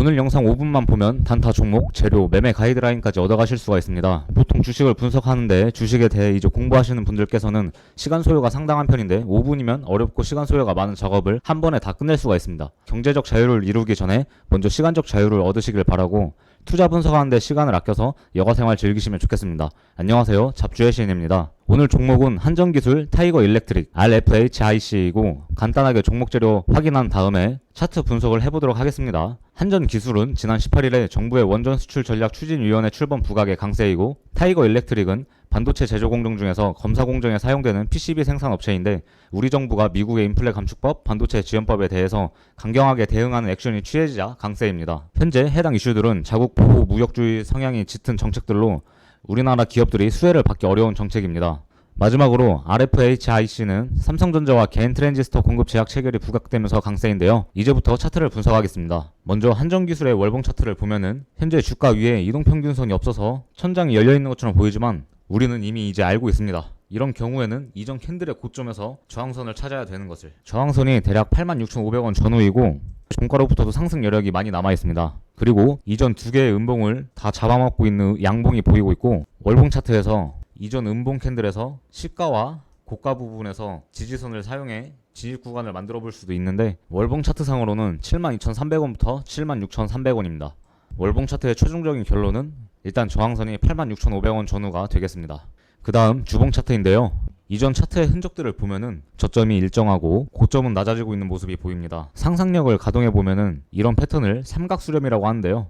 오늘 영상 5분만 보면 단타 종목, 재료, 매매 가이드라인까지 얻어가실 수가 있습니다. 보통 주식을 분석하는데 주식에 대해 이제 공부하시는 분들께서는 시간 소요가 상당한 편인데 5분이면 어렵고 시간 소요가 많은 작업을 한 번에 다 끝낼 수가 있습니다. 경제적 자유를 이루기 전에 먼저 시간적 자유를 얻으시길 바라고 투자 분석하는데 시간을 아껴서 여가생활 즐기시면 좋겠습니다. 안녕하세요. 잡주의 시인입니다. 오늘 종목은 한전기술 타이거 일렉트릭 RFHIC이고 간단하게 종목 재료 확인한 다음에 차트 분석을 해보도록 하겠습니다. 한전기술은 지난 18일에 정부의 원전 수출 전략 추진위원회 출범 부각의 강세이고 타이거 일렉트릭은 반도체 제조 공정 중에서 검사 공정에 사용되는 PCB 생산 업체인데 우리 정부가 미국의 인플레 감축법, 반도체 지원법에 대해서 강경하게 대응하는 액션이 취해지자 강세입니다. 현재 해당 이슈들은 자국 보호 무역주의 성향이 짙은 정책들로 우리나라 기업들이 수혜를 받기 어려운 정책입니다. 마지막으로 RFHIC는 삼성전자와 개인 트랜지스터 공급 제약 체결이 부각되면서 강세인데요. 이제부터 차트를 분석하겠습니다. 먼저 한전기술의 월봉 차트를 보면은 현재 주가 위에 이동평균선이 없어서 천장이 열려있는 것처럼 보이지만 우리는 이미 이제 알고 있습니다. 이런 경우에는 이전 캔들의 고점에서 저항선을 찾아야 되는 것을. 저항선이 대략 86,500원 전후이고 종가로부터도 상승 여력이 많이 남아있습니다. 그리고 이전 두 개의 음봉을 다 잡아먹고 있는 양봉이 보이고 있고 월봉 차트에서 이전 음봉 캔들에서 시가와 고가 부분에서 지지선을 사용해 진입 구간을 만들어 볼 수도 있는데 월봉 차트상으로는 72,300원부터 76,300원입니다. 월봉 차트의 최종적인 결론은 일단 저항선이 86,500원 전후가 되겠습니다. 그 다음 주봉 차트인데요. 이전 차트의 흔적들을 보면은 저점이 일정하고 고점은 낮아지고 있는 모습이 보입니다. 상상력을 가동해 보면은 이런 패턴을 삼각수렴이라고 하는데요.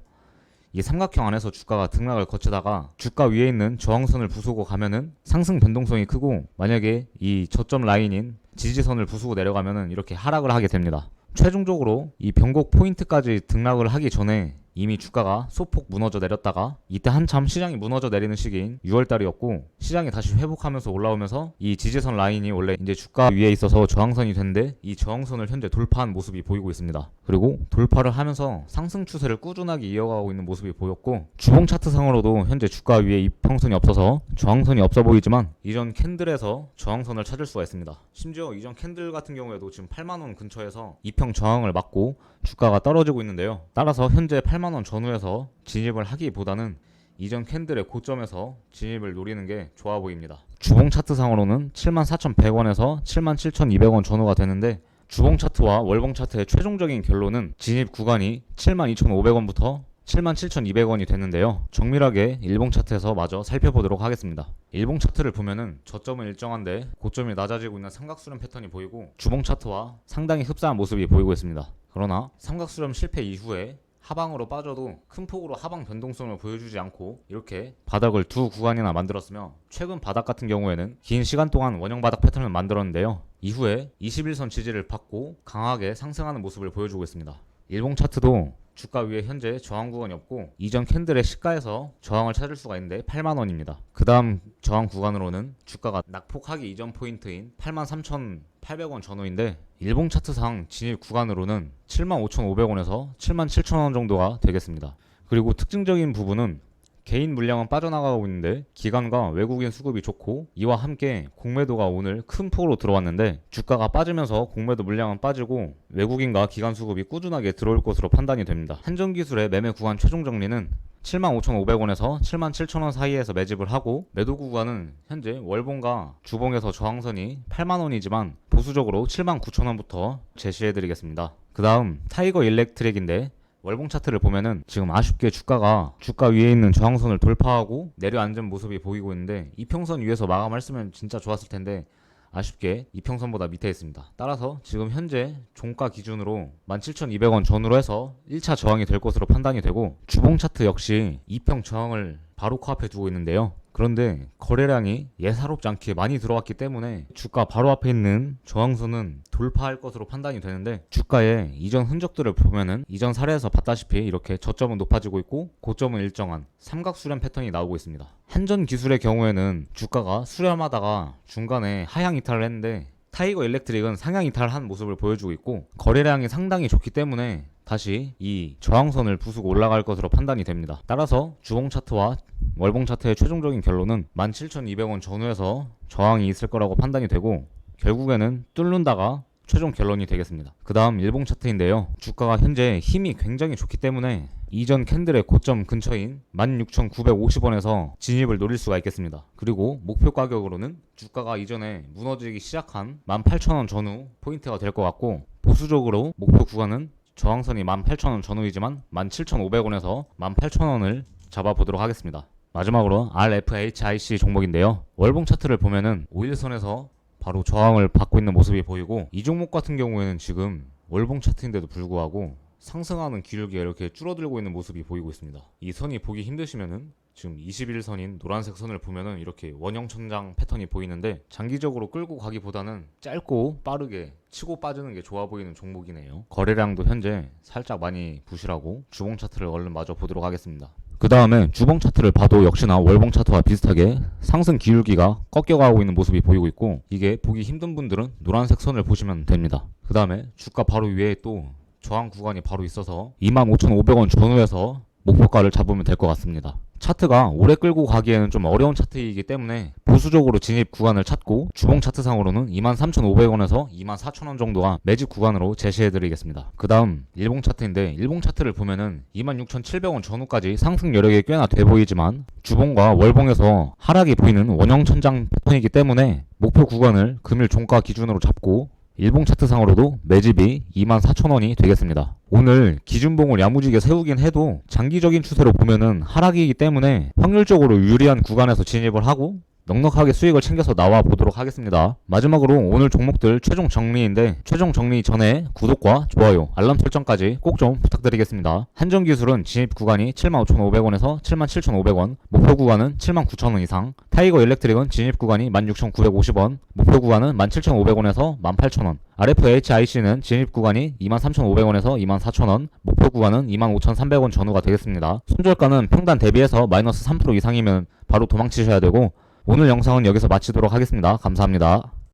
이 삼각형 안에서 주가가 등락을 거치다가 주가 위에 있는 저항선을 부수고 가면은 상승 변동성이 크고 만약에 이 저점 라인인 지지선을 부수고 내려가면은 이렇게 하락을 하게 됩니다. 최종적으로 이 변곡 포인트까지 등락을 하기 전에 이미 주가가 소폭 무너져 내렸다가 이때 한참 시장이 무너져 내리는 시기인 6월달이었고 시장이 다시 회복하면서 올라오면서 이 지지선 라인이 원래 이제 주가 위에 있어서 저항선이 됐는데 이 저항선을 현재 돌파한 모습이 보이고 있습니다. 그리고 돌파를 하면서 상승 추세를 꾸준하게 이어가고 있는 모습이 보였고 주봉 차트상으로도 현재 주가 위에 이평선이 없어서 저항선이 없어 보이지만 이전 캔들에서 저항선을 찾을 수가 있습니다. 심지어 이전 캔들 같은 경우에도 지금 8만원 근처에서 이평 저항을 맞고 주가가 떨어지고 있는데요. 따라서 현재 8만원 전후에서 진입을 하기보다는 이전 캔들의 고점에서 진입을 노리는 게 좋아 보입니다. 주봉 차트상으로는 74,100원에서 77,200원 전후가 되는데 주봉 차트와 월봉 차트의 최종적인 결론은 진입 구간이 72,500원부터 77,200원이 됐는데요. 정밀하게 일봉 차트에서 마저 살펴보도록 하겠습니다. 일봉 차트를 보면은 저점은 일정한데 고점이 낮아지고 있는 삼각수렴 패턴이 보이고 주봉 차트와 상당히 흡사한 모습이 보이고 있습니다. 그러나 삼각수렴 실패 이후에 하방으로 빠져도 큰 폭으로 하방 변동성을 보여주지 않고 이렇게 바닥을 두 구간이나 만들었으며 최근 바닥 같은 경우에는 긴 시간 동안 원형 바닥 패턴을 만들었는데요. 이후에 21선 지지를 받고 강하게 상승하는 모습을 보여주고 있습니다. 일봉 차트도 주가 위에 현재 저항 구간이 없고 이전 캔들의 시가에서 저항을 찾을 수가 있는데 8만원입니다. 그 다음 저항 구간으로는 주가가 낙폭하기 이전 포인트인 83,800원 전후인데 일봉 차트상 진입 구간으로는 75,500원에서 77,000원 정도가 되겠습니다. 그리고 특징적인 부분은 개인 물량은 빠져나가고 있는데 기관과 외국인 수급이 좋고 이와 함께 공매도가 오늘 큰 폭으로 들어왔는데 주가가 빠지면서 공매도 물량은 빠지고 외국인과 기관 수급이 꾸준하게 들어올 것으로 판단이 됩니다. 한전기술의 매매 구간 최종 정리는 75,500원에서 77,000원 사이에서 매집을 하고 매도 구간은 현재 월봉과 주봉에서 저항선이 8만원이지만 보수적으로 79,000원부터 제시해드리겠습니다. 그 다음 타이거 일렉트릭인데 월봉 차트를 보면은 지금 아쉽게 주가가 주가 위에 있는 저항선을 돌파하고 내려앉은 모습이 보이고 있는데 이평선 위에서 마감했으면 진짜 좋았을 텐데 아쉽게 이평선보다 밑에 있습니다. 따라서 지금 현재 종가 기준으로 17,200원 전후로 해서 1차 저항이 될 것으로 판단이 되고 주봉 차트 역시 이평 저항을 바로 코앞에 두고 있는데요. 그런데 거래량이 예사롭지 않게 많이 들어왔기 때문에 주가 바로 앞에 있는 저항선은 돌파할 것으로 판단이 되는데 주가의 이전 흔적들을 보면은 이전 사례에서 봤다시피 이렇게 저점은 높아지고 있고 고점은 일정한 삼각수렴 패턴이 나오고 있습니다. 한전기술의 경우에는 주가가 수렴하다가 중간에 하향 이탈을 했는데 타이거 일렉트릭은 상향 이탈한 모습을 보여주고 있고 거래량이 상당히 좋기 때문에 다시 이 저항선을 부수고 올라갈 것으로 판단이 됩니다. 따라서 주봉 차트와 월봉 차트의 최종적인 결론은 17,200원 전후에서 저항이 있을 거라고 판단이 되고 결국에는 뚫는다가 최종 결론이 되겠습니다. 그 다음 일봉 차트인데요. 주가가 현재 힘이 굉장히 좋기 때문에 이전 캔들의 고점 근처인 16,950원에서 진입을 노릴 수가 있겠습니다. 그리고 목표 가격으로는 주가가 이전에 무너지기 시작한 18,000원 전후 포인트가 될 것 같고, 보수적으로 목표 구간은 저항선이 18,000원 전후이지만 17,500원에서 18,000원을 잡아보도록 하겠습니다. 마지막으로 RFHIC 종목인데요. 월봉 차트를 보면은 5일선에서 바로 저항을 받고 있는 모습이 보이고, 이 종목 같은 경우에는 지금 월봉 차트인데도 불구하고 상승하는 기울기가 이렇게 줄어들고 있는 모습이 보이고 있습니다. 이 선이 보기 힘드시면은 지금 21선인 노란색 선을 보면은 이렇게 원형 천장 패턴이 보이는데, 장기적으로 끌고 가기보다는 짧고 빠르게 치고 빠지는 게 좋아 보이는 종목이네요. 거래량도 현재 살짝 많이 부실하고, 주봉 차트를 얼른 마저 보도록 하겠습니다. 그 다음에 주봉 차트를 봐도 역시나 월봉 차트와 비슷하게 상승 기울기가 꺾여가고 있는 모습이 보이고 있고, 이게 보기 힘든 분들은 노란색 선을 보시면 됩니다. 그 다음에 주가 바로 위에 또 저항 구간이 바로 있어서 25,500원 전후에서 목표가를 잡으면 될 것 같습니다. 차트가 오래 끌고 가기에는 좀 어려운 차트이기 때문에 보수적으로 진입 구간을 찾고, 주봉 차트상으로는 23,500원에서 24,000원 정도가 매집 구간으로 제시해드리겠습니다. 그 다음 일봉 차트인데, 일봉 차트를 보면은 26,700원 전후까지 상승 여력이 꽤나 돼 보이지만 주봉과 월봉에서 하락이 보이는 원형 천장 패턴이기 때문에 목표 구간을 금일 종가 기준으로 잡고, 일봉 차트상으로도 매집이 24,000원이 되겠습니다. 오늘 기준봉을 야무지게 세우긴 해도 장기적인 추세로 보면은 하락이기 때문에 확률적으로 유리한 구간에서 진입을 하고 넉넉하게 수익을 챙겨서 나와 보도록 하겠습니다. 마지막으로 오늘 종목들 최종 정리인데, 최종 정리 전에 구독과 좋아요, 알람 설정까지 꼭 좀 부탁드리겠습니다. 한전기술은 진입 구간이 75,500원에서 77,500원, 목표 구간은 79,000원 이상. 타이거 일렉트릭은 진입 구간이 16,950원, 목표 구간은 17,500원에서 18,000원. RFHIC는 진입 구간이 23,500원에서 24,000원, 목표 구간은 25,300원 전후가 되겠습니다. 손절가는 평단 대비해서 마이너스 3% 이상이면 바로 도망치셔야 되고, 오늘 영상은 여기서 마치도록 하겠습니다. 감사합니다.